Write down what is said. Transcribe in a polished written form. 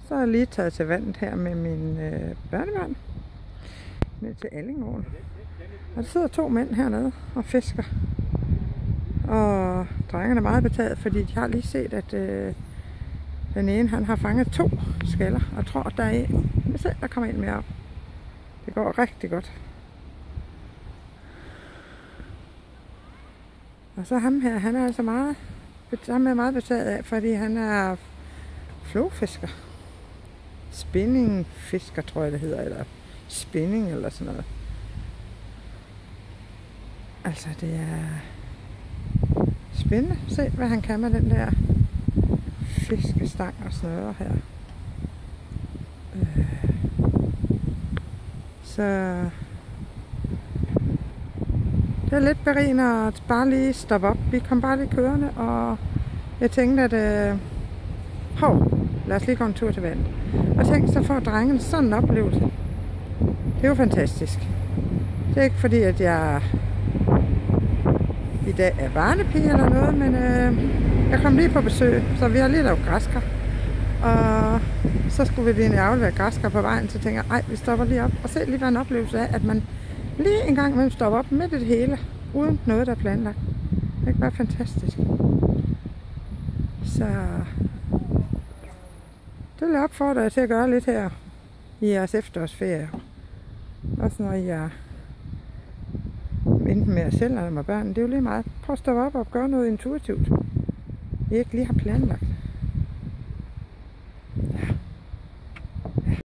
Så har jeg lige taget til vandet her med min børnebørn. Ned til Allingåen. Og der sidder 2 mænd hernede og fisker. Og drengene er meget betaget, fordi de har lige set, at den ene han har fanget 2 skaller. Og tror, der er en. Der kommer en mere op. Det går rigtig godt. Og så ham her, han er altså meget betaget af, fordi han er flowfisker. Spinningfisker, tror jeg det hedder, eller spinning eller sådan noget. Altså det er spændende. Se hvad han kan med den der fiskestang og snøre her. Så det er lidt berigende at bare lige stoppe op. Vi kom bare lige kørende, og jeg tænkte, at lad os lige gå en tur til vandet. Og tænkte, så får drengene sådan en oplevelse. Det er jo fantastisk. Det er ikke fordi, at jeg i dag er barnepige eller noget, men jeg kom lige på besøg, så vi har lige lavet græskar. Og så skulle vi lige aflevere græskar på vejen, så tænker jeg, vi stopper lige op og se lige, hvad en oplevelse er, at man lige en gang imellem stopper op midt i det hele, uden noget, der er planlagt. Det er ikke bare fantastisk. Så det vil jeg opfordre jer til at gøre lidt her i jeres efterårsferie. Også når I er enten med jer selv eller med børn. Det er jo lige meget. Prøv at stoppe op og gøre noget intuitivt, I ikke lige har planlagt.